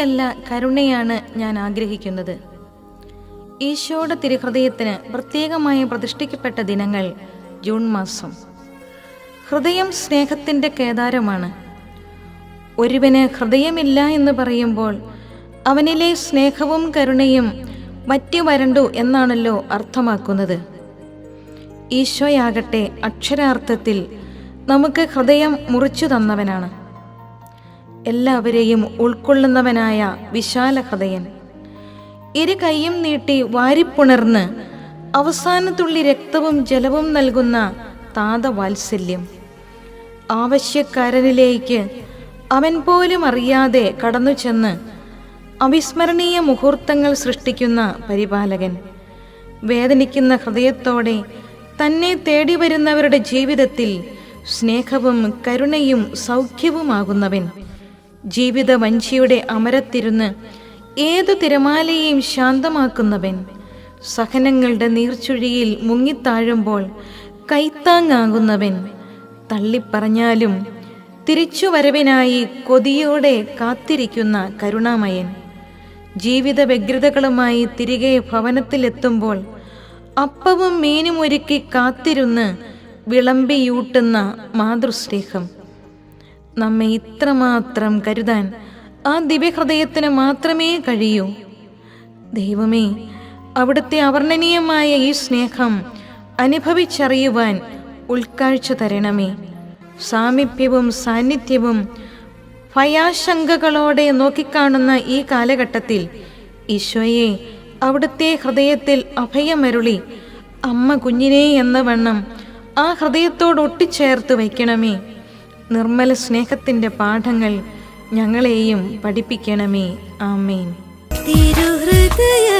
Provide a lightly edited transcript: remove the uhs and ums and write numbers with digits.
നീതിയല്ല, കരുണയാണ് ഞാൻ ആഗ്രഹിക്കുന്നത്. ഈശോയുടെ തിരുഹൃദയത്തിന് പ്രത്യേകമായി പ്രതിഷ്ഠിക്കപ്പെട്ട ദിനങ്ങൾ ജൂൺ മാസം. ഹൃദയം സ്നേഹത്തിൻ്റെ കേദാരമാണ്. ഒരുവന് ഹൃദയമില്ല എന്ന് പറയുമ്പോൾ അവനിലെ സ്നേഹവും കരുണയും വറ്റി വരണ്ടു എന്നാണല്ലോ അർത്ഥമാക്കുന്നത്. ഈശോയാകട്ടെ അക്ഷരാർത്ഥത്തിൽ നമുക്ക് ഹൃദയം മുറിച്ചു തന്നവനാണ്. എല്ലാവരെയും ഉൾക്കൊള്ളുന്നവനായ വിശാല ഹൃദയൻ. ഇരു കൈയും നീട്ടി വാരിപ്പുണർന്ന് അവസാനത്തുള്ളി രക്തവും ജലവും നൽകുന്ന താതവാത്സല്യം. ആവശ്യക്കാരനിലേക്ക് അവൻ പോലും അറിയാതെ കടന്നു ചെന്ന് അവിസ്മരണീയ മുഹൂർത്തങ്ങൾ സൃഷ്ടിക്കുന്ന പരിപാലകൻ. വേദനിക്കുന്ന ഹൃദയത്തോടെ തന്നെ തേടി വരുന്നവരുടെ ജീവിതത്തിൽ സ്നേഹവും കരുണയും സൗഖ്യവുമാകുന്നവൻ. ജീവിത വഞ്ചിയുടെ അമരത്തിരുന്ന് ഏതു തിരമാലയെയും ശാന്തമാക്കുന്നവൻ. സഹനങ്ങളുടെ നീർച്ചുഴിയിൽ മുങ്ങിത്താഴുമ്പോൾ കൈത്താങ്ങാകുന്നവൻ. തള്ളിപ്പറഞ്ഞാലും തിരിച്ചുവരവിനായി കൊതിയോടെ കാത്തിരിക്കുന്ന കരുണാമയൻ. ജീവിത വ്യഗ്രതകളുമായി തിരികെ ഭവനത്തിലെത്തുമ്പോൾ അപ്പവും മീനും ഒരുക്കി കാത്തിരുന്ന് വിളമ്പിയൂട്ടുന്ന മാതൃസ്നേഹം. നമ്മെ ഇത്രമാത്രം കരുതാൻ ആ ദിവ്യഹൃദയത്തിന് മാത്രമേ കഴിയൂ. ദൈവമേ, അവിടുത്തെ അവർണ്ണനീയമായ ഈ സ്നേഹം അനുഭവിച്ചറിയുവാൻ ഉൾക്കാഴ്ച തരണമേ. സാമീപ്യവും സാന്നിധ്യവും ഭയാശങ്കകളോടെ നോക്കിക്കാണുന്ന ഈ കാലഘട്ടത്തിൽ ഈശോയെ അവിടുത്തെ ഹൃദയത്തിൽ അഭയമരുളി അമ്മ കുഞ്ഞിനെ എന്ന വണ്ണം ആ ഹൃദയത്തോട് ഒട്ടിച്ചേർത്ത് വയ്ക്കണമേ. നിർമ്മല സ്നേഹത്തിൻ്റെ പാഠങ്ങൾ ഞങ്ങളെയും പഠിപ്പിക്കണമേ. ആമേൻ. തിരുഹൃദയത്തിൻ്റെ